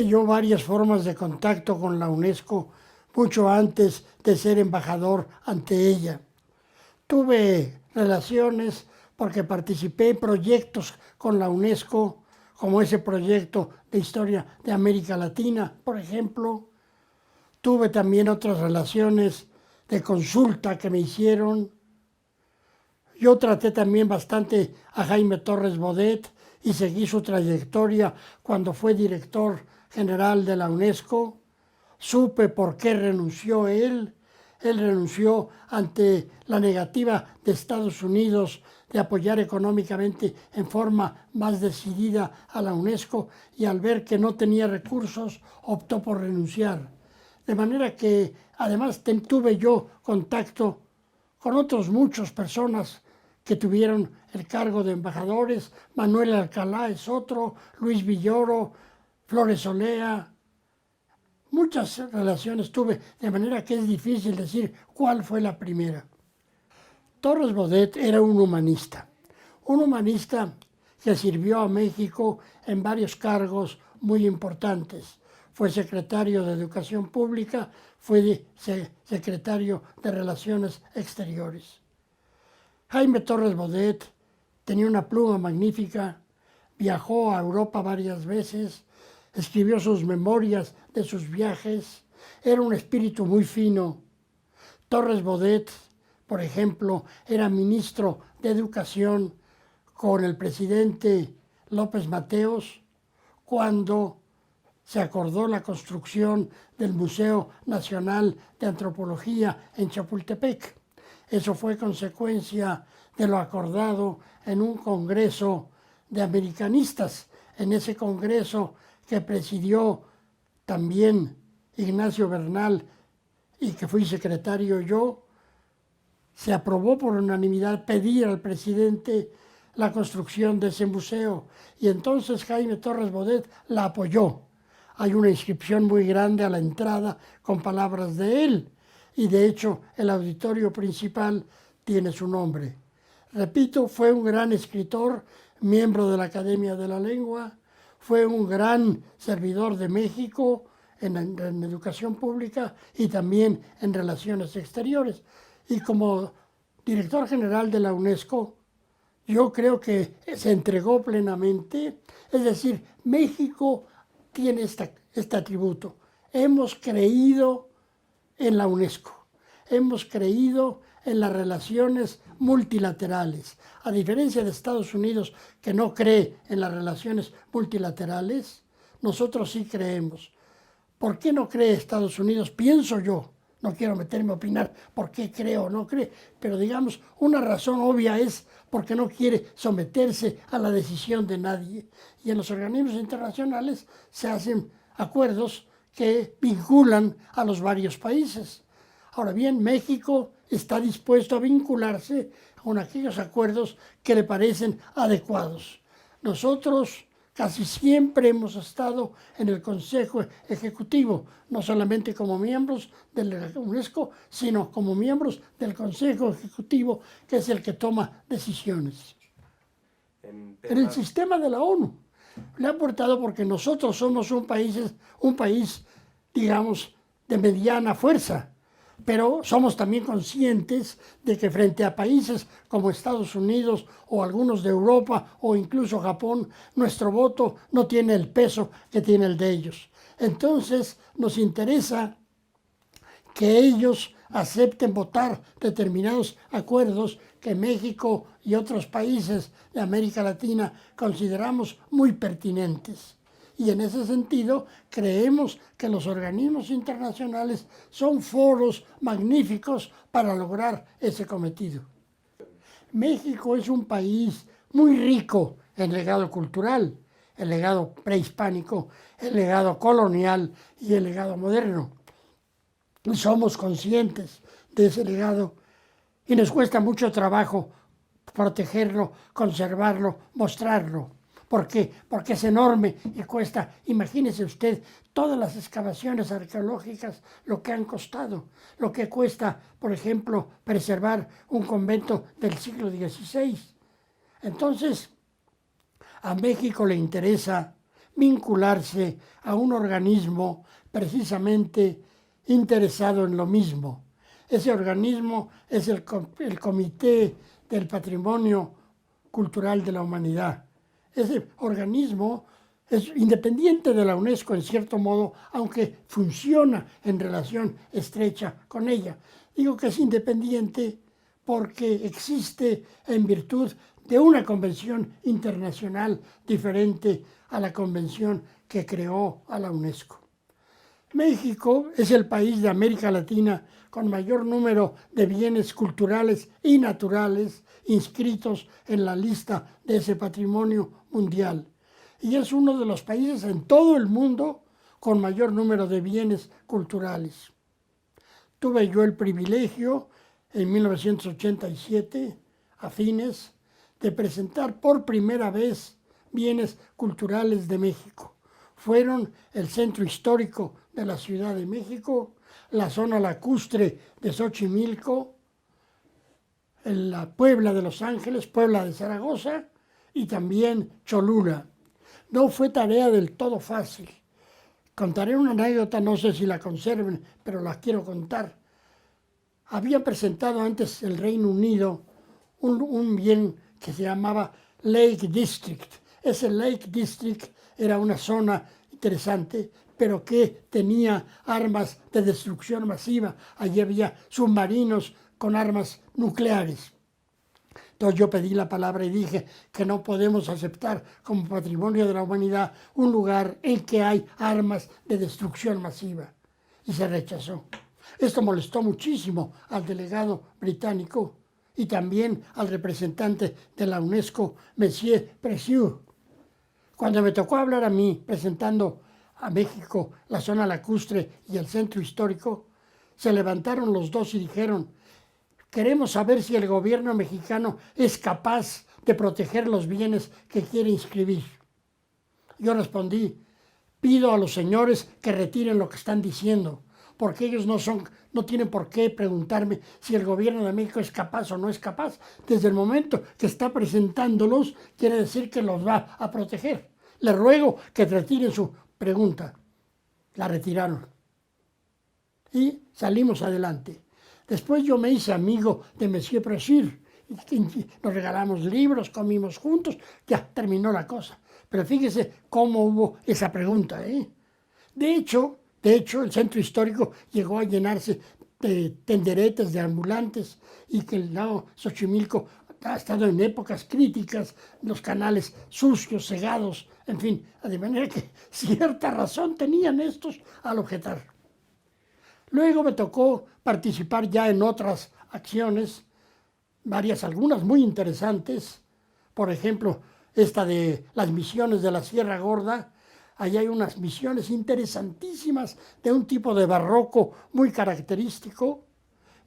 tuve yo varias formas de contacto con la UNESCO mucho antes de ser embajador ante ella. Tuve relaciones porque participé en proyectos con la UNESCO, como ese proyecto de historia de América Latina, por ejemplo. Tuve también otras relaciones de consulta que me hicieron. Yo traté también bastante a Jaime Torres Bodet y seguí su trayectoria cuando fue director general de la UNESCO. Supe por qué renunció él. Él renunció ante la negativa de Estados Unidos de apoyar económicamente en forma más decidida a la UNESCO y al ver que no tenía recursos optó por renunciar. De manera que además tuve yo contacto con otros muchas personas que tuvieron el cargo de embajadores. Manuel Alcalá es otro, Luis Villoro, Flores Olea. Muchas relaciones tuve, de manera que es difícil decir cuál fue la primera. Torres Bodet era un humanista que sirvió a México en varios cargos muy importantes. Fue secretario de Educación Pública, fue secretario de Relaciones Exteriores. Jaime Torres Bodet tenía una pluma magnífica, viajó a Europa varias veces, escribió sus memorias de sus viajes, era un espíritu muy fino. Torres Bodet, por ejemplo, era ministro de Educación con el presidente López Mateos cuando se acordó la construcción del Museo Nacional de Antropología en Chapultepec. Eso fue consecuencia de lo acordado en un congreso de americanistas. En ese congreso que presidió también Ignacio Bernal y que fui secretario yo, se aprobó por unanimidad pedir al presidente la construcción de ese museo y entonces Jaime Torres Bodet la apoyó. Hay una inscripción muy grande a la entrada con palabras de él y de hecho el auditorio principal tiene su nombre. Repito, fue un gran escritor, miembro de la Academia de la Lengua, fue un gran servidor de México en educación pública y también en relaciones exteriores. Y como director general de la UNESCO, yo creo que se entregó plenamente, es decir, México tiene este atributo. Hemos creído en la UNESCO, hemos creído en las relaciones multilaterales. A diferencia de Estados Unidos, que no cree en las relaciones multilaterales, nosotros sí creemos. ¿Por qué no cree Estados Unidos? Pienso yo. No quiero meterme a opinar por qué cree o no cree, pero digamos, una razón obvia es porque no quiere someterse a la decisión de nadie. Y en los organismos internacionales se hacen acuerdos que vinculan a los varios países. Ahora bien, México está dispuesto a vincularse con aquellos acuerdos que le parecen adecuados. Nosotros casi siempre hemos estado en el Consejo Ejecutivo, no solamente como miembros de la UNESCO, sino como miembros del Consejo Ejecutivo, que es el que toma decisiones. En el sistema de la ONU le ha aportado porque nosotros somos un país, digamos, de mediana fuerza, pero somos también conscientes de que frente a países como Estados Unidos o algunos de Europa o incluso Japón, nuestro voto no tiene el peso que tiene el de ellos. Entonces nos interesa que ellos acepten votar determinados acuerdos que México y otros países de América Latina consideramos muy pertinentes. Y en ese sentido creemos que los organismos internacionales son foros magníficos para lograr ese cometido. México es un país muy rico en legado cultural, el legado prehispánico, el legado colonial y el legado moderno. Y somos conscientes de ese legado y nos cuesta mucho trabajo protegerlo, conservarlo, mostrarlo. ¿Por qué? Porque es enorme y cuesta, imagínese usted, todas las excavaciones arqueológicas, lo que han costado, lo que cuesta, por ejemplo, preservar un convento del siglo XVI. Entonces, a México le interesa vincularse a un organismo precisamente interesado en lo mismo. Ese organismo es el Comité del Patrimonio Cultural de la Humanidad. Ese organismo es independiente de la UNESCO en cierto modo, aunque funciona en relación estrecha con ella. Digo que es independiente porque existe en virtud de una convención internacional diferente a la convención que creó a la UNESCO. México es el país de América Latina con mayor número de bienes culturales y naturales inscritos en la lista de ese patrimonio mundial. Y es uno de los países en todo el mundo con mayor número de bienes culturales. Tuve yo el privilegio en 1987, a fines, de presentar por primera vez bienes culturales de México. Fueron el centro histórico de la Ciudad de México, la zona lacustre de Xochimilco, la Puebla de Los Ángeles, Puebla de Zaragoza y también Cholula. No fue tarea del todo fácil. Contaré una anécdota, no sé si la conserven, pero la quiero contar. Había presentado antes el Reino Unido un bien que se llamaba Lake District. Ese Lake District era una zona interesante, pero que tenía armas de destrucción masiva. Allí había submarinos con armas nucleares. Entonces yo pedí la palabra y dije que no podemos aceptar como patrimonio de la humanidad un lugar en que hay armas de destrucción masiva. Y se rechazó. Esto molestó muchísimo al delegado británico y también al representante de la UNESCO, Monsieur Precieux. Cuando me tocó hablar a mí, presentando a México la zona lacustre y el centro histórico, se levantaron los dos y dijeron: queremos saber si el gobierno mexicano es capaz de proteger los bienes que quiere inscribir. Yo respondí: pido a los señores que retiren lo que están diciendo, porque ellos no tienen por qué preguntarme si el gobierno de México es capaz o no es capaz. Desde el momento que está presentándolos, quiere decir que los va a proteger. Les ruego que retiren su pregunta. La retiraron. Y salimos adelante. Después yo me hice amigo de Monsieur Precieux. Nos regalamos libros, comimos juntos, ya terminó la cosa. Pero fíjese cómo hubo esa pregunta, ¿eh? De hecho, el centro histórico llegó a llenarse de tenderetes, de ambulantes, y que el lago Xochimilco ha estado en épocas críticas, los canales sucios, cegados, en fin, de manera que cierta razón tenían estos al objetar. Luego me tocó participar ya en otras acciones, algunas muy interesantes, por ejemplo, esta de las misiones de la Sierra Gorda. Allí hay unas misiones interesantísimas de un tipo de barroco muy característico,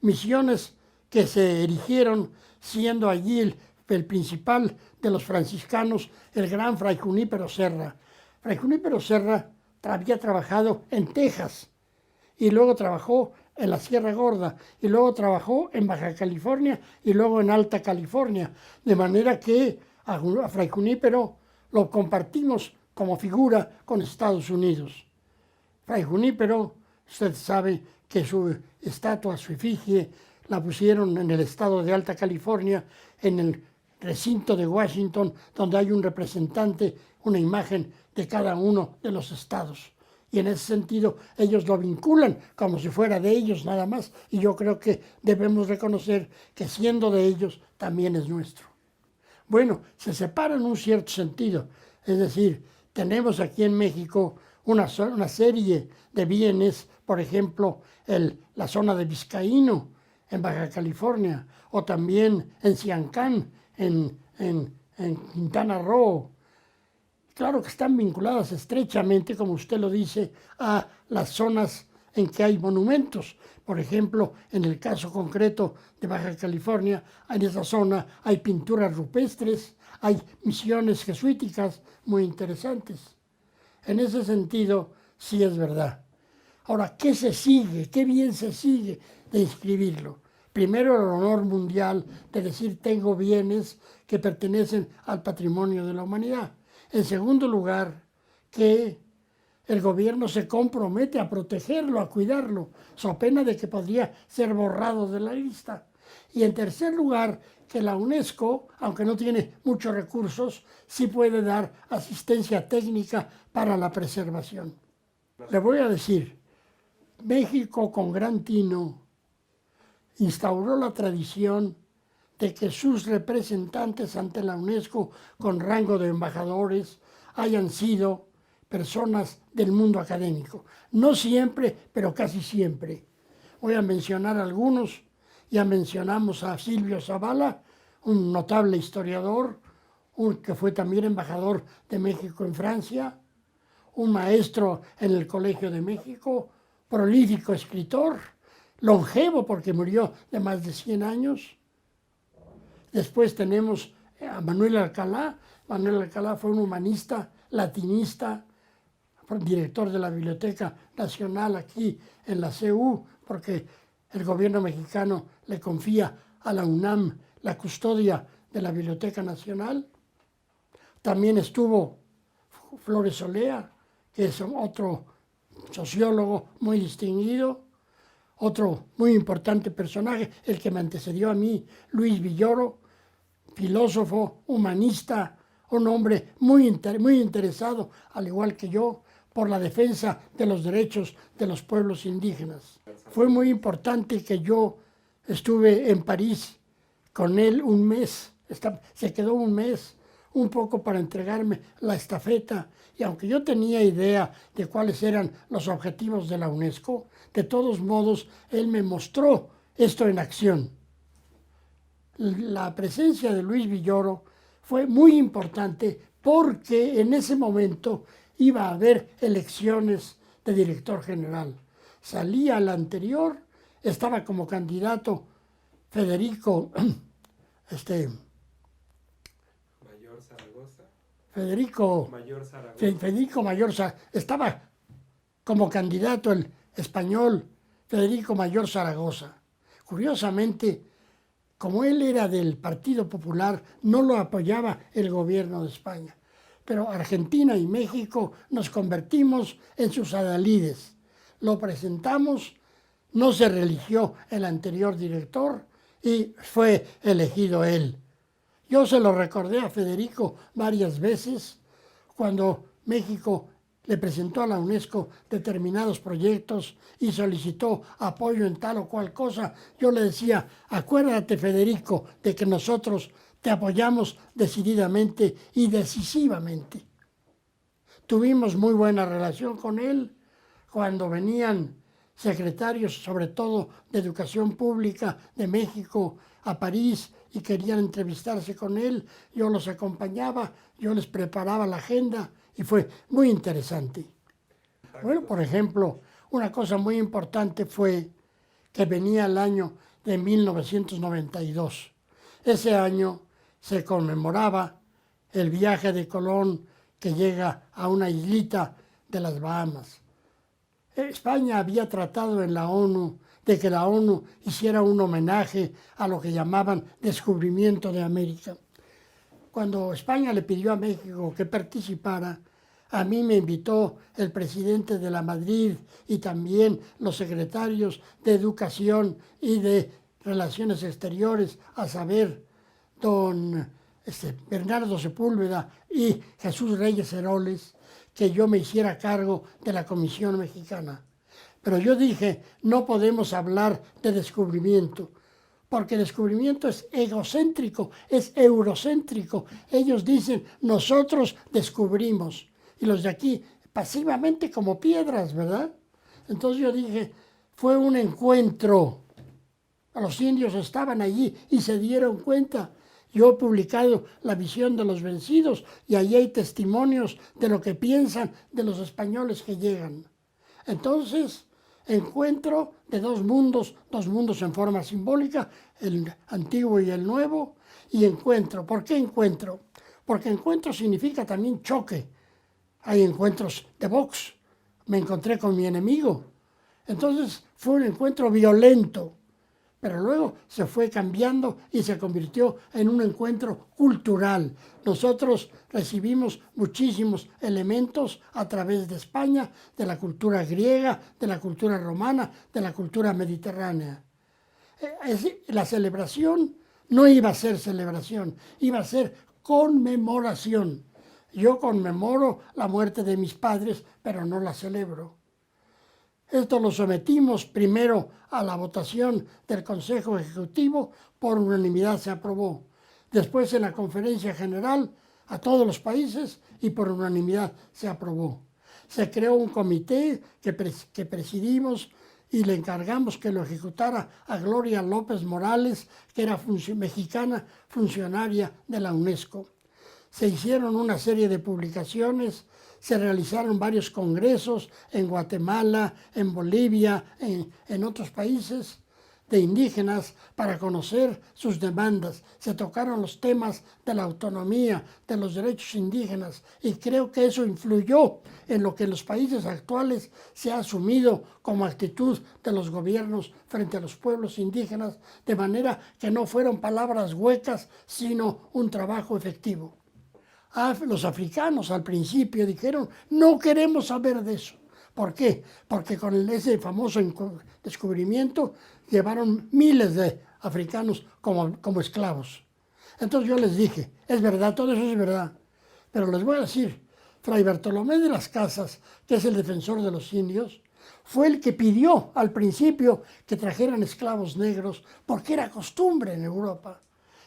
misiones que se erigieron siendo allí el principal de los franciscanos, el gran Fray Junípero Serra. Fray Junípero Serra había trabajado en Texas y luego trabajó en la Sierra Gorda y luego trabajó en Baja California y luego en Alta California, de manera que a Fray Junípero lo compartimos como figura con Estados Unidos. Fray Junípero, usted sabe que su estatua, su efigie, la pusieron en el estado de Alta California, en el recinto de Washington, donde hay un representante, una imagen de cada uno de los estados. Y en ese sentido ellos lo vinculan como si fuera de ellos nada más, y yo creo que debemos reconocer que siendo de ellos también es nuestro. Bueno, se separa en un cierto sentido, es decir, tenemos aquí en México una serie de bienes, por ejemplo, la zona de Vizcaíno, en Baja California, o también en Siancán, en Quintana Roo. Claro que están vinculadas estrechamente, como usted lo dice, a las zonas en que hay monumentos. Por ejemplo, en el caso concreto de Baja California, en esa zona hay pinturas rupestres, hay misiones jesuíticas muy interesantes. En ese sentido, sí es verdad. Ahora, ¿qué se sigue? ¿Qué bien se sigue de inscribirlo? Primero, el honor mundial de decir tengo bienes que pertenecen al patrimonio de la humanidad. En segundo lugar, que el gobierno se compromete a protegerlo, a cuidarlo, so pena de que podría ser borrado de la lista. Y en tercer lugar, que la UNESCO, aunque no tiene muchos recursos, sí puede dar asistencia técnica para la preservación. Le voy a decir, México con gran tino instauró la tradición de que sus representantes ante la UNESCO con rango de embajadores hayan sido personas del mundo académico. No siempre, pero casi siempre. Voy a mencionar algunos. Ya mencionamos a Silvio Zavala, un notable historiador, que fue también embajador de México en Francia, un maestro en el Colegio de México, prolífico escritor, longevo porque murió de más de 100 años. Después tenemos a Manuel Alcalá. Manuel Alcalá fue un humanista, latinista, director de la Biblioteca Nacional aquí en la CU, porque el gobierno mexicano le confía a la UNAM la custodia de la Biblioteca Nacional. También estuvo Flores Olea, que es otro sociólogo muy distinguido, otro muy importante personaje, el que me antecedió a mí, Luis Villoro, filósofo, humanista, un hombre muy interesado, al igual que yo, por la defensa de los derechos de los pueblos indígenas. Fue muy importante que yo estuve en París con él un mes, se quedó un mes, un poco para entregarme la estafeta, y aunque yo tenía idea de cuáles eran los objetivos de la UNESCO, de todos modos él me mostró esto en acción. La presencia de Luis Villoro fue muy importante porque en ese momento iba a haber elecciones de director general. Salía la anterior, estaba como candidato Federico Mayor Zaragoza, estaba como candidato el español Federico Mayor Zaragoza. Curiosamente, como él era del Partido Popular, no lo apoyaba el gobierno de España. Pero Argentina y México nos convertimos en sus adalides. Lo presentamos, no se religió el anterior director y fue elegido él. Yo se lo recordé a Federico varias veces cuando México le presentó a la UNESCO determinados proyectos y solicitó apoyo en tal o cual cosa. Yo le decía, acuérdate, Federico, de que nosotros te apoyamos decididamente y decisivamente. Tuvimos muy buena relación con él cuando venían secretarios, sobre todo de Educación Pública de México, a París y querían entrevistarse con él. Yo los acompañaba, yo les preparaba la agenda y fue muy interesante. Bueno, por ejemplo, una cosa muy importante fue que venía el año de 1992. Ese año se conmemoraba el viaje de Colón que llega a una islita de las Bahamas. España había tratado en la ONU de que la ONU hiciera un homenaje a lo que llamaban descubrimiento de América. Cuando España le pidió a México que participara, a mí me invitó el presidente de la Madrid y también los secretarios de Educación y de Relaciones Exteriores, a saber, don Bernardo Sepúlveda y Jesús Reyes Heroles, que yo me hiciera cargo de la Comisión Mexicana. Pero yo dije, no podemos hablar de descubrimiento, porque descubrimiento es egocéntrico, es eurocéntrico. Ellos dicen, nosotros descubrimos, y los de aquí pasivamente como piedras, ¿verdad? Entonces yo dije, fue un encuentro. Los indios estaban allí y se dieron cuenta. Yo he publicado La visión de los vencidos y allí hay testimonios de lo que piensan de los españoles que llegan. Entonces, encuentro de dos mundos en forma simbólica, el antiguo y el nuevo, y encuentro. ¿Por qué encuentro? Porque encuentro significa también choque. Hay encuentros de box. Me encontré con mi enemigo. Entonces fue un encuentro violento, pero luego se fue cambiando y se convirtió en un encuentro cultural. Nosotros recibimos muchísimos elementos a través de España, de la cultura griega, de la cultura romana, de la cultura mediterránea. La celebración no iba a ser celebración, iba a ser conmemoración. Yo conmemoro la muerte de mis padres, pero no la celebro. Esto lo sometimos primero a la votación del Consejo Ejecutivo, por unanimidad se aprobó. Después en la Conferencia General a todos los países y por unanimidad se aprobó. Se creó un comité que presidimos y le encargamos que lo ejecutara a Gloria López Morales, que era mexicana funcionaria de la UNESCO. Se hicieron una serie de publicaciones, se realizaron varios congresos en Guatemala, en Bolivia, en otros países de indígenas para conocer sus demandas. Se tocaron los temas de la autonomía, de los derechos indígenas, y creo que eso influyó en lo que en los países actuales se ha asumido como actitud de los gobiernos frente a los pueblos indígenas, de manera que no fueron palabras huecas, sino un trabajo efectivo. Los africanos al principio dijeron, no queremos saber de eso. ¿Por qué? Porque con ese famoso descubrimiento llevaron miles de africanos como esclavos. Entonces yo les dije, es verdad, todo eso es verdad, pero les voy a decir, Fray Bartolomé de las Casas, que es el defensor de los indios, fue el que pidió al principio que trajeran esclavos negros, porque era costumbre en Europa,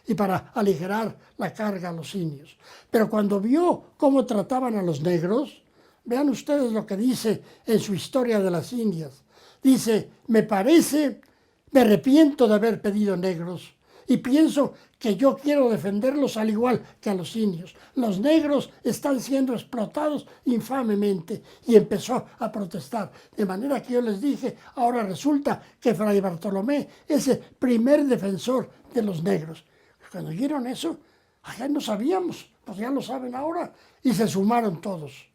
y para aligerar la carga a los indios. Pero cuando vio cómo trataban a los negros, vean ustedes lo que dice en su Historia de las Indias. Dice, me arrepiento de haber pedido negros y pienso que yo quiero defenderlos al igual que a los indios. Los negros están siendo explotados infamemente, y empezó a protestar. De manera que yo les dije, ahora resulta que Fray Bartolomé es el primer defensor de los negros. Cuando oyeron eso, ya no sabíamos, pues ya lo saben ahora, y se sumaron todos.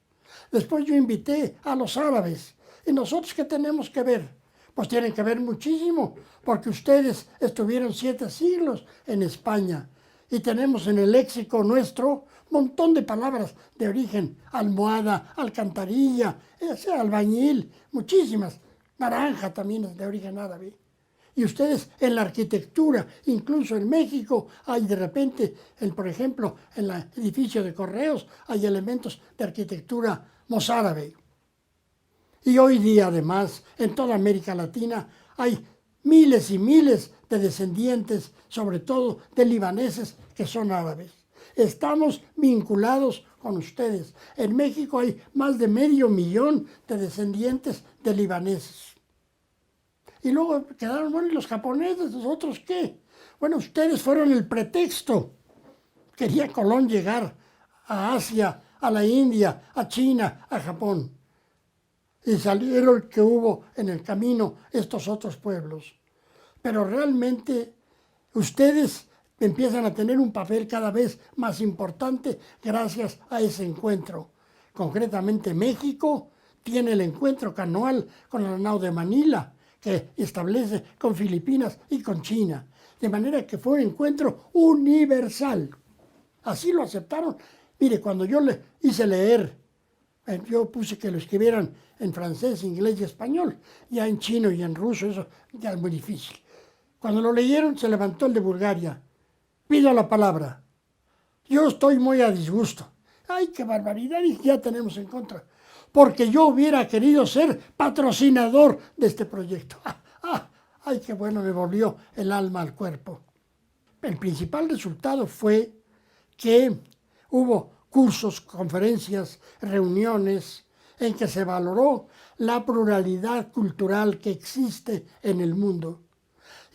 Después yo invité a los árabes. ¿Y nosotros qué tenemos que ver? Pues tienen que ver muchísimo, porque ustedes estuvieron 7 siglos en España y tenemos en el léxico nuestro un montón de palabras de origen, almohada, alcantarilla, albañil, muchísimas. Naranja también es de origen árabe. Y ustedes en la arquitectura, incluso en México, hay de repente, por ejemplo, en el edificio de Correos, hay elementos de arquitectura mozárabe. Y hoy día, además, en toda América Latina, hay miles y miles de descendientes, sobre todo de libaneses, que son árabes. Estamos vinculados con ustedes. En México hay más de 500,000 de descendientes de libaneses. Y luego quedaron, bueno, ¿y los japoneses? ¿Nosotros qué? Bueno, ustedes fueron el pretexto. Quería Colón llegar a Asia, a la India, a China, a Japón. Y salieron que hubo en el camino estos otros pueblos. Pero realmente ustedes empiezan a tener un papel cada vez más importante gracias a ese encuentro. Concretamente México tiene el encuentro anual con la NAO de Manila, que establece con Filipinas y con China. De manera que fue un encuentro universal. Así lo aceptaron. Mire, cuando yo le hice leer, yo puse que lo escribieran en francés, inglés y español. Ya en chino y en ruso, eso ya es muy difícil. Cuando lo leyeron, se levantó el de Bulgaria. Pido la palabra. Yo estoy muy a disgusto. ¡Ay, qué barbaridad! Y ya tenemos en contra. Porque yo hubiera querido ser patrocinador de este proyecto. ¡Ay, qué bueno! Me volvió el alma al cuerpo. El principal resultado fue que hubo cursos, conferencias, reuniones en que se valoró la pluralidad cultural que existe en el mundo.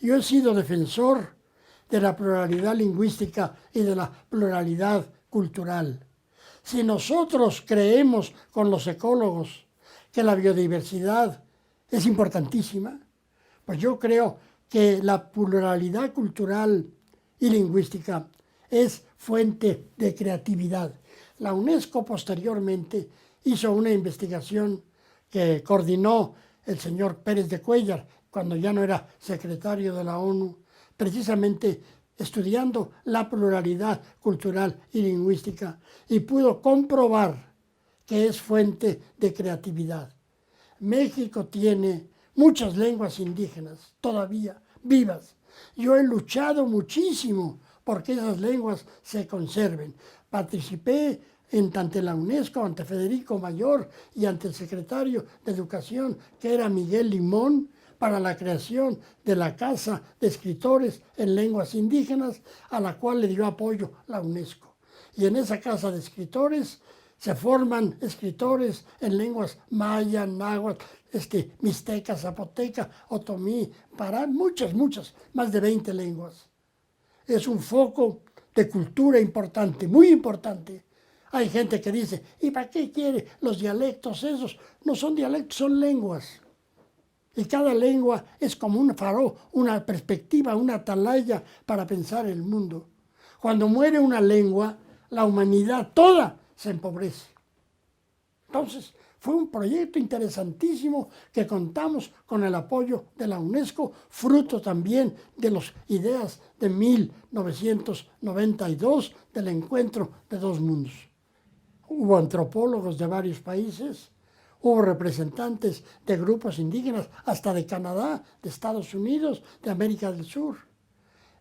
Yo he sido defensor de la pluralidad lingüística y de la pluralidad cultural. Si nosotros creemos con los ecólogos que la biodiversidad es importantísima, pues yo creo que la pluralidad cultural y lingüística es fuente de creatividad. La UNESCO posteriormente hizo una investigación que coordinó el señor Pérez de Cuéllar, cuando ya no era secretario de la ONU, precisamente estudiando la pluralidad cultural y lingüística, y pudo comprobar que es fuente de creatividad. México tiene muchas lenguas indígenas todavía vivas. Yo he luchado muchísimo porque esas lenguas se conserven. Participé ante la UNESCO, ante Federico Mayor y ante el secretario de Educación, que era Miguel Limón, para la creación de la Casa de Escritores en Lenguas Indígenas, a la cual le dio apoyo la UNESCO. Y en esa Casa de Escritores se forman escritores en lenguas maya, náhuatl, mixteca, zapoteca, otomí, pará, muchas, más de 20 lenguas. Es un foco de cultura importante, muy importante. Hay gente que dice, ¿y para qué quiere los dialectos esos? No son dialectos, son lenguas. Y cada lengua es como un faro, una perspectiva, una atalaya para pensar el mundo. Cuando muere una lengua, la humanidad toda se empobrece. Entonces, fue un proyecto interesantísimo que contamos con el apoyo de la UNESCO, fruto también de las ideas de 1992 del encuentro de dos mundos. Hubo antropólogos de varios países, hubo representantes de grupos indígenas, hasta de Canadá, de Estados Unidos, de América del Sur.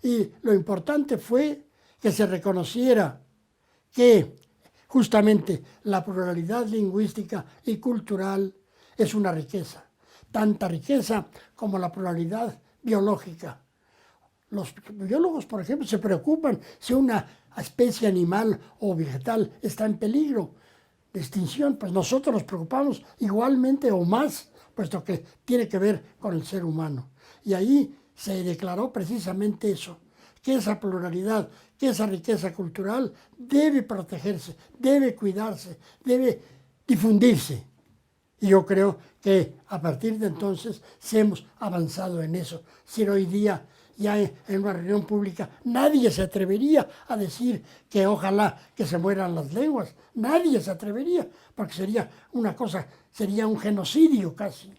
Y lo importante fue que se reconociera que justamente la pluralidad lingüística y cultural es una riqueza, tanta riqueza como la pluralidad biológica. Los biólogos, por ejemplo, se preocupan si una especie animal o vegetal está en peligro de extinción, pues nosotros nos preocupamos igualmente o más, puesto que tiene que ver con el ser humano. Y ahí se declaró precisamente eso, que esa pluralidad, que esa riqueza cultural debe protegerse, debe cuidarse, debe difundirse. Y yo creo que a partir de entonces sí hemos avanzado en eso. Si hoy día ya en una reunión pública nadie se atrevería a decir que ojalá que se mueran las lenguas. Nadie se atrevería, porque sería una cosa, sería un genocidio casi.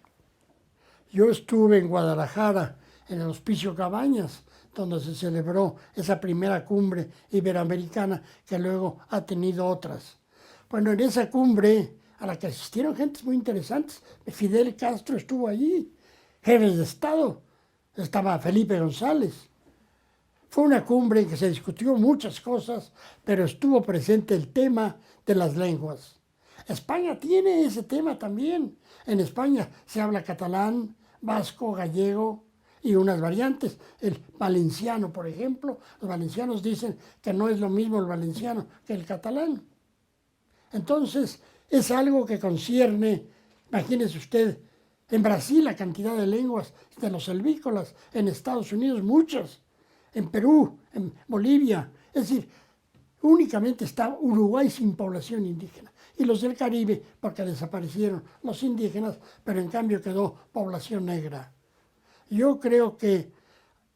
Yo estuve en Guadalajara, en el Hospicio Cabañas, donde se celebró esa primera cumbre iberoamericana que luego ha tenido otras. Bueno, en esa cumbre a la que asistieron gentes muy interesantes, Fidel Castro estuvo allí, jefes de Estado, estaba Felipe González. Fue una cumbre en que se discutió muchas cosas, pero estuvo presente el tema de las lenguas. España tiene ese tema también. En España se habla catalán, vasco, gallego y unas variantes. El valenciano, por ejemplo, los valencianos dicen que no es lo mismo el valenciano que el catalán. Entonces, es algo que concierne, imagínese usted, en Brasil la cantidad de lenguas de los selvícolas, en Estados Unidos muchas, en Perú, en Bolivia, es decir, únicamente está Uruguay sin población indígena. Y los del Caribe, porque desaparecieron los indígenas, pero en cambio quedó población negra. Yo creo que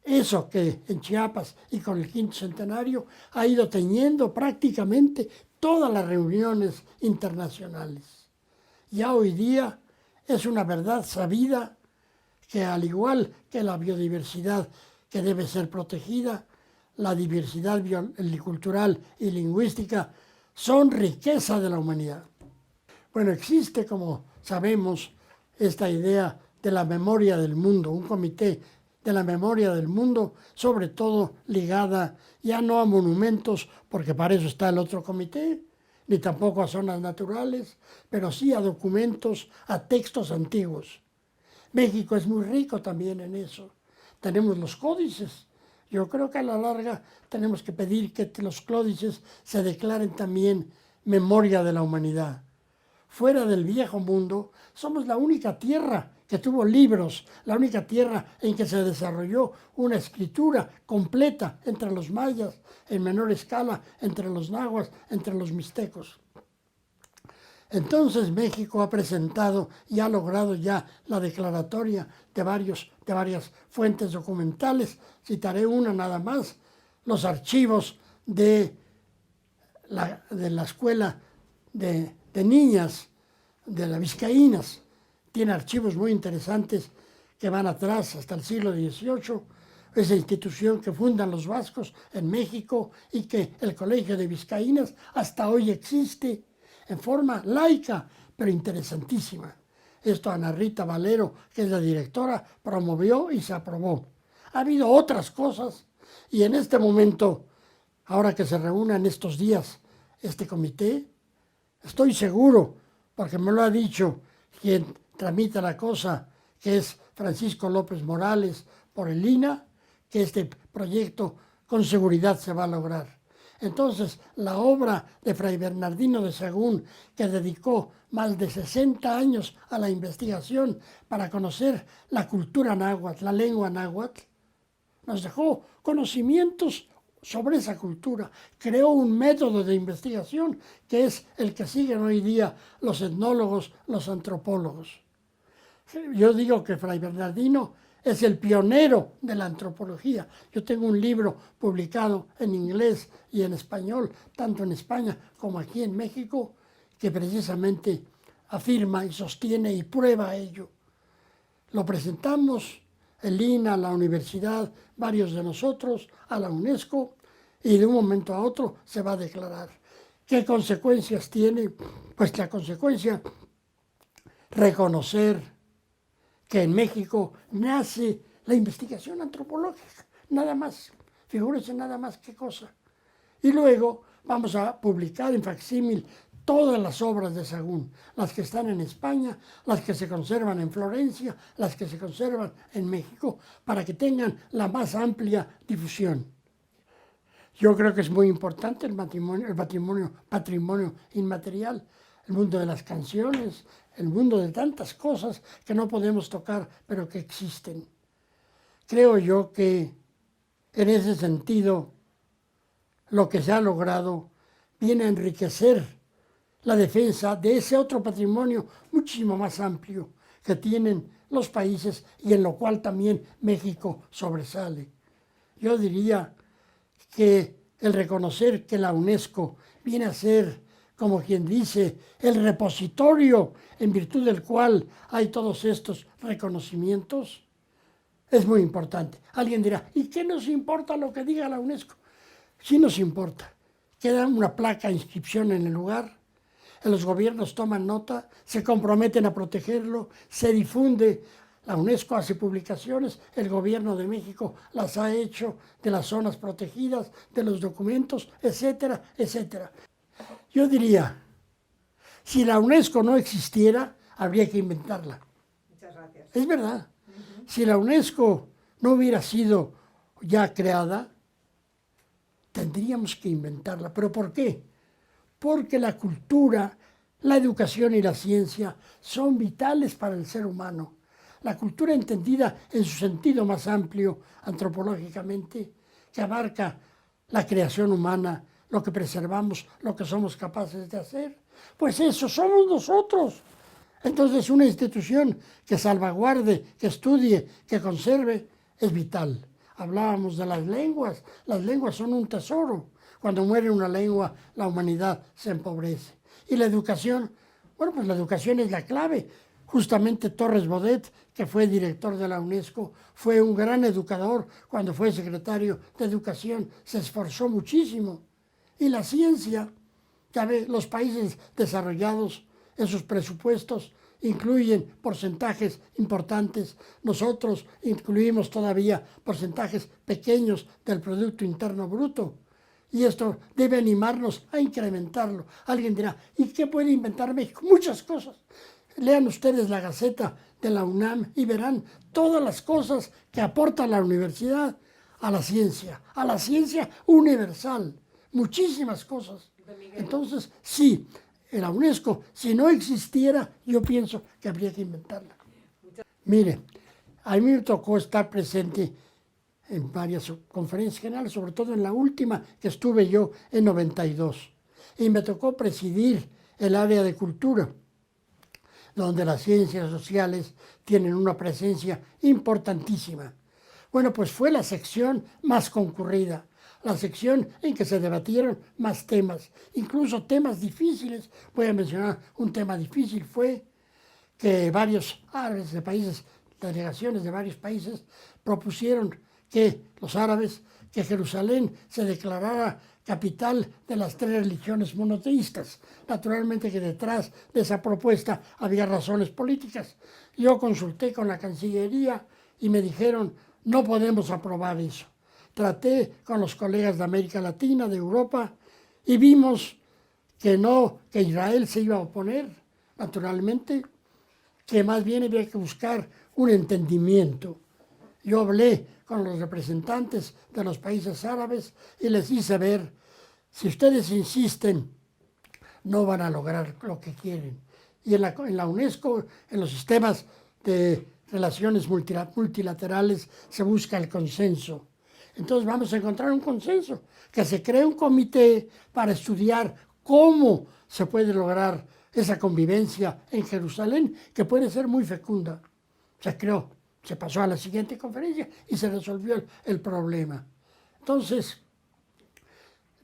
eso que en Chiapas y con el quinto centenario ha ido teñiendo prácticamente todas las reuniones internacionales. Ya hoy día es una verdad sabida que al igual que la biodiversidad que debe ser protegida, la diversidad cultural y lingüística son riqueza de la humanidad. Bueno, existe, como sabemos, esta idea de la memoria del mundo, un comité de la memoria del mundo, sobre todo ligada ya no a monumentos, porque para eso está el otro comité, ni tampoco a zonas naturales, pero sí a documentos, a textos antiguos. México es muy rico también en eso. Tenemos los códices. Yo creo que a la larga tenemos que pedir que los códices se declaren también memoria de la humanidad. Fuera del viejo mundo, somos la única tierra que tuvo libros, la única tierra en que se desarrolló una escritura completa entre los mayas, en menor escala entre los nahuas, entre los mixtecos. Entonces México ha presentado y ha logrado ya la declaratoria de varias fuentes documentales. Citaré una nada más, los archivos de la escuela de niñas de las Vizcaínas. Tiene archivos muy interesantes que van atrás hasta el siglo XVIII, esa institución que fundan los vascos en México y que el Colegio de Vizcaínas hasta hoy existe en forma laica, pero interesantísima. Esto Ana Rita Valero, que es la directora, promovió y se aprobó. Ha habido otras cosas y en este momento, ahora que se reúna en estos días este comité, estoy seguro, porque me lo ha dicho quien tramita la cosa, que es Francisco López Morales por el INAH, que este proyecto con seguridad se va a lograr. Entonces, la obra de Fray Bernardino de Sahagún, que dedicó más de 60 años a la investigación para conocer la cultura náhuatl, la lengua náhuatl, nos dejó conocimientos sobre esa cultura, creó un método de investigación que es el que siguen hoy día los etnólogos, los antropólogos. Yo digo que Fray Bernardino es el pionero de la antropología. Yo tengo un libro publicado en inglés y en español, tanto en España como aquí en México, que precisamente afirma y sostiene y prueba ello. Lo presentamos, el INAH, la universidad, varios de nosotros, a la UNESCO, y de un momento a otro se va a declarar. ¿Qué consecuencias tiene? Pues la consecuencia, reconocer que en México nace la investigación antropológica, nada más, figúrense nada más qué cosa. Y luego vamos a publicar en facsímil todas las obras de Sahagún, las que están en España, las que se conservan en Florencia, las que se conservan en México, para que tengan la más amplia difusión. Yo creo que es muy importante el patrimonio inmaterial, el mundo de las canciones, el mundo de tantas cosas que no podemos tocar, pero que existen. Creo yo que en ese sentido lo que se ha logrado viene a enriquecer la defensa de ese otro patrimonio muchísimo más amplio que tienen los países y en lo cual también México sobresale. Yo diría que el reconocer que la UNESCO viene a ser, como quien dice, el repositorio en virtud del cual hay todos estos reconocimientos, es muy importante. Alguien dirá, ¿y qué nos importa lo que diga la UNESCO? Sí nos importa. Queda una placa de inscripción en el lugar, los gobiernos toman nota, se comprometen a protegerlo, se difunde. La UNESCO hace publicaciones, el gobierno de México las ha hecho de las zonas protegidas, de los documentos, etcétera, etcétera. Yo diría, si la UNESCO no existiera, habría que inventarla. Muchas gracias. Es verdad. Si la UNESCO no hubiera sido ya creada, tendríamos que inventarla. ¿Pero por qué? Porque la cultura, la educación y la ciencia son vitales para el ser humano. La cultura entendida en su sentido más amplio, antropológicamente, que abarca la creación humana, lo que preservamos, lo que somos capaces de hacer, pues eso somos nosotros. Entonces una institución que salvaguarde, que estudie, que conserve, es vital. Hablábamos de las lenguas son un tesoro. Cuando muere una lengua, la humanidad se empobrece. Y la educación, bueno, pues la educación es la clave. Justamente Torres Bodet, que fue director de la UNESCO, fue un gran educador cuando fue secretario de Educación, se esforzó muchísimo. Y la ciencia, ya ve, los países desarrollados en sus presupuestos incluyen porcentajes importantes. Nosotros incluimos todavía porcentajes pequeños del Producto Interno Bruto. Y esto debe animarnos a incrementarlo. Alguien dirá, ¿y qué puede inventar México? Muchas cosas. Lean ustedes la Gaceta de la UNAM y verán todas las cosas que aporta la universidad a la ciencia universal. Muchísimas cosas. Entonces, sí, la UNESCO, si no existiera, yo pienso que habría que inventarla. Mire, a mí me tocó estar presente en varias conferencias generales, sobre todo en la última que estuve yo en 92. Y me tocó presidir el área de cultura, donde las ciencias sociales tienen una presencia importantísima. Bueno, pues fue la sección más concurrida, la sección en que se debatieron más temas, incluso temas difíciles. Voy a mencionar un tema difícil, fue que varios árabes de países delegaciones de varios países propusieron que los árabes, que Jerusalén se declarara capital de las 3 religiones monoteístas. Naturalmente que detrás de esa propuesta había razones políticas. Yo consulté con la Cancillería y me dijeron, no podemos aprobar eso. Traté con los colegas de América Latina, de Europa, y vimos que no, que Israel se iba a oponer, naturalmente, que más bien había que buscar un entendimiento. Yo hablé con los representantes de los países árabes y les hice ver, si ustedes insisten, no van a lograr lo que quieren. Y en la UNESCO, en los sistemas de relaciones multilaterales, se busca el consenso. Entonces vamos a encontrar un consenso, que se cree un comité para estudiar cómo se puede lograr esa convivencia en Jerusalén, que puede ser muy fecunda. Se creó, se pasó a la siguiente conferencia y se resolvió el problema. Entonces,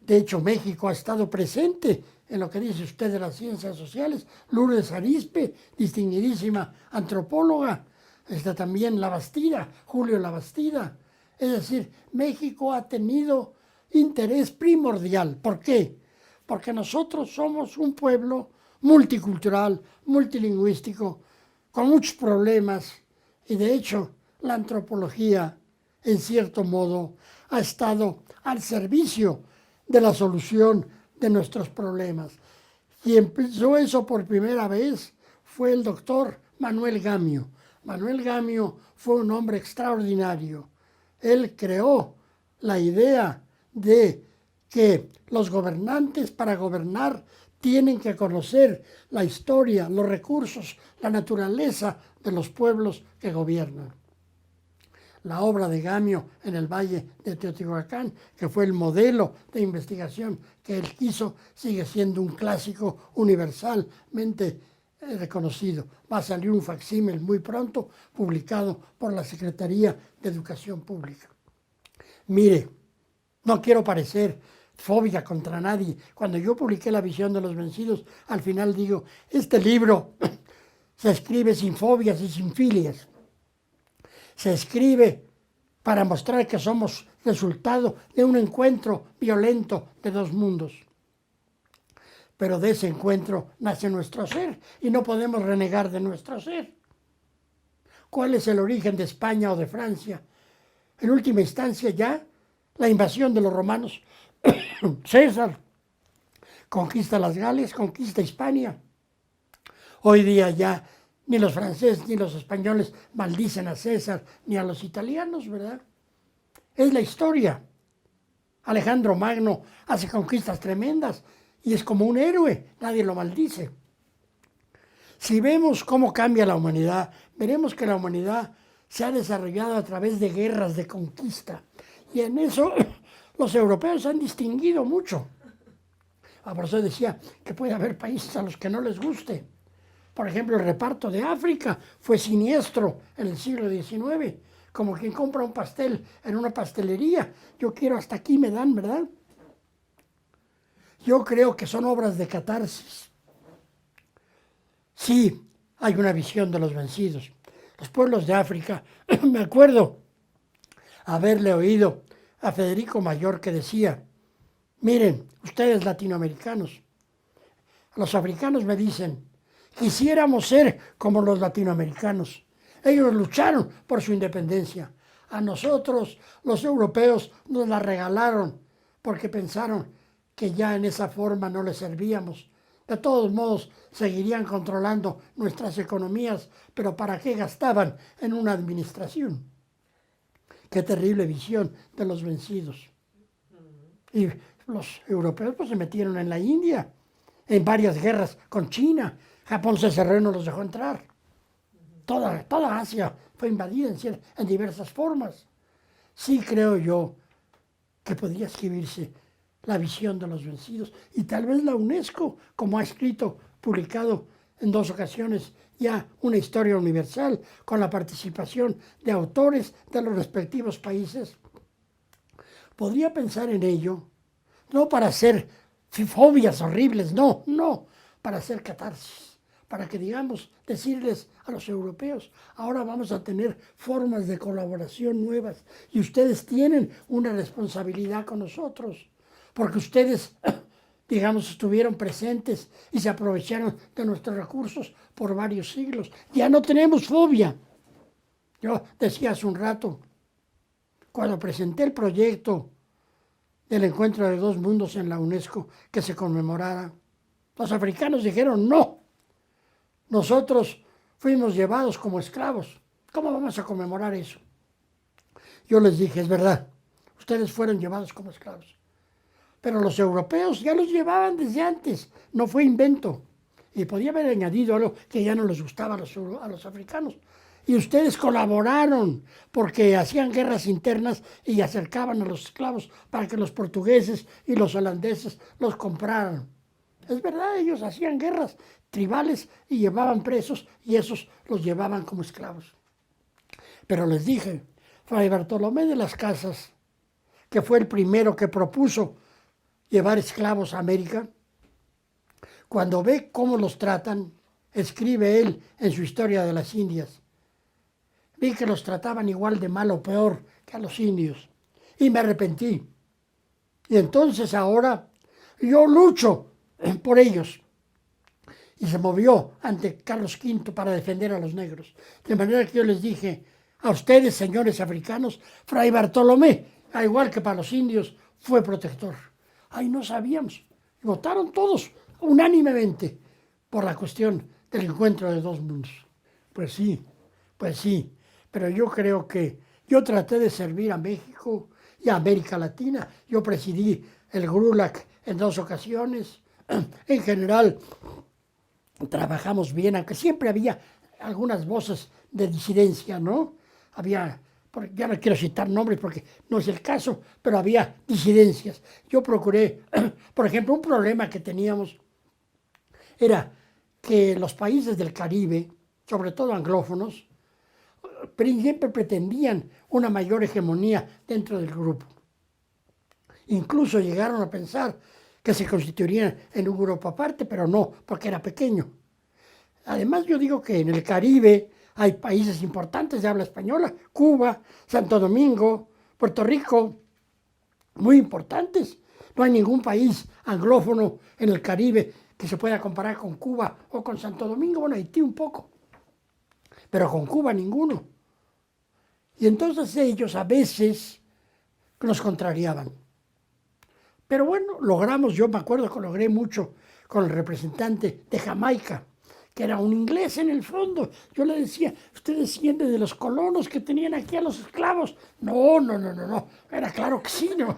de hecho, México ha estado presente en lo que dice usted de las ciencias sociales. Lourdes Arizpe, distinguidísima antropóloga, está también Labastida, Julio Labastida. Es decir, México ha tenido interés primordial. ¿Por qué? Porque nosotros somos un pueblo multicultural, multilingüístico, con muchos problemas, y de hecho la antropología, en cierto modo, ha estado al servicio de la solución de nuestros problemas. Quien pensó eso por primera vez fue el doctor Manuel Gamio. Manuel Gamio fue un hombre extraordinario. Él creó la idea de que los gobernantes para gobernar tienen que conocer la historia, los recursos, la naturaleza de los pueblos que gobiernan. La obra de Gamio en el Valle de Teotihuacán, que fue el modelo de investigación que él quiso, sigue siendo un clásico universalmente reconocido. Va a salir un facsímil muy pronto, publicado por la Secretaría de Educación Pública. Mire, no quiero parecer fóbica contra nadie. Cuando yo publiqué La visión de los vencidos, al final digo, este libro se escribe sin fobias y sin filias. Se escribe para mostrar que somos resultado de un encuentro violento de dos mundos. Pero de ese encuentro nace nuestro ser y no podemos renegar de nuestro ser. ¿Cuál es el origen de España o de Francia? En última instancia ya, la invasión de los romanos. César conquista las Gales, conquista Hispania. Hoy día ya ni los franceses ni los españoles maldicen a César ni a los italianos, ¿verdad? Es la historia. Alejandro Magno hace conquistas tremendas y es como un héroe, nadie lo maldice. Si vemos cómo cambia la humanidad, veremos que la humanidad se ha desarrollado a través de guerras de conquista. Y en eso los europeos han distinguido mucho. Por eso decía que puede haber países a los que no les guste. Por ejemplo, el reparto de África fue siniestro en el siglo XIX, como quien compra un pastel en una pastelería. Yo quiero hasta aquí me dan, ¿verdad? Yo creo que son obras de catarsis. Sí, hay una visión de los vencidos. Los pueblos de África, me acuerdo haberle oído a Federico Mayor que decía, miren, ustedes latinoamericanos, los africanos me dicen, quisiéramos ser como los latinoamericanos. Ellos lucharon por su independencia. A nosotros, los europeos, nos la regalaron porque pensaron que ya en esa forma no les servíamos. De todos modos, seguirían controlando nuestras economías, pero ¿para qué gastaban en una administración? Qué terrible visión de los vencidos. Y los europeos pues, se metieron en la India, en varias guerras con China. Japón se cerró y no los dejó entrar. Toda Asia fue invadida en diversas formas. Sí creo yo que podría escribirse la visión de los vencidos. Y tal vez la UNESCO, como ha escrito, publicado en 2 ocasiones ya una historia universal, con la participación de autores de los respectivos países, podría pensar en ello, no para hacer fobias horribles, no, para hacer catarsis, para que, digamos, decirles a los europeos, ahora vamos a tener formas de colaboración nuevas y ustedes tienen una responsabilidad con nosotros, porque ustedes, digamos, estuvieron presentes y se aprovecharon de nuestros recursos por varios siglos. Ya no tenemos fobia. Yo decía hace un rato, cuando presenté el proyecto del encuentro de dos mundos en la UNESCO que se conmemorara, los africanos dijeron no. Nosotros fuimos llevados como esclavos. ¿Cómo vamos a conmemorar eso? Yo les dije, es verdad, ustedes fueron llevados como esclavos. Pero los europeos ya los llevaban desde antes, no fue invento. Y podía haber añadido algo que ya no les gustaba a los africanos. Y ustedes colaboraron porque hacían guerras internas y acercaban a los esclavos para que los portugueses y los holandeses los compraran. Es verdad, ellos hacían guerras tribales y llevaban presos y esos los llevaban como esclavos. Pero les dije, Fray Bartolomé de las Casas, que fue el primero que propuso llevar esclavos a América, cuando ve cómo los tratan, escribe él en su Historia de las Indias, vi que los trataban igual de mal o peor que a los indios y me arrepentí. Y entonces ahora yo lucho por ellos. Y se movió ante Carlos V para defender a los negros. De manera que yo les dije, a ustedes, señores africanos, Fray Bartolomé, al igual que para los indios, fue protector. Ay, no sabíamos. Y votaron todos unánimemente por la cuestión del encuentro de dos mundos. Pues sí. Pero yo creo que yo traté de servir a México y a América Latina. Yo presidí el GRULAC en 2 ocasiones. En general, trabajamos bien, aunque siempre había algunas voces de disidencia, ¿no? Ya no quiero citar nombres porque no es el caso, pero había disidencias. Yo procuré, por ejemplo, un problema que teníamos era que los países del Caribe, sobre todo anglófonos, siempre pretendían una mayor hegemonía dentro del grupo. Incluso llegaron a pensar que se constituirían en un grupo aparte, pero no, porque era pequeño. Además, yo digo que en el Caribe hay países importantes de habla española, Cuba, Santo Domingo, Puerto Rico, muy importantes. No hay ningún país anglófono en el Caribe que se pueda comparar con Cuba o con Santo Domingo, bueno, Haití un poco, pero con Cuba ninguno. Y entonces ellos a veces nos contrariaban. Pero bueno, logramos, yo me acuerdo que logré mucho con el representante de Jamaica, que era un inglés en el fondo. Yo le decía, ¿usted desciende de los colonos que tenían aquí a los esclavos? No, era claro que sí, ¿no?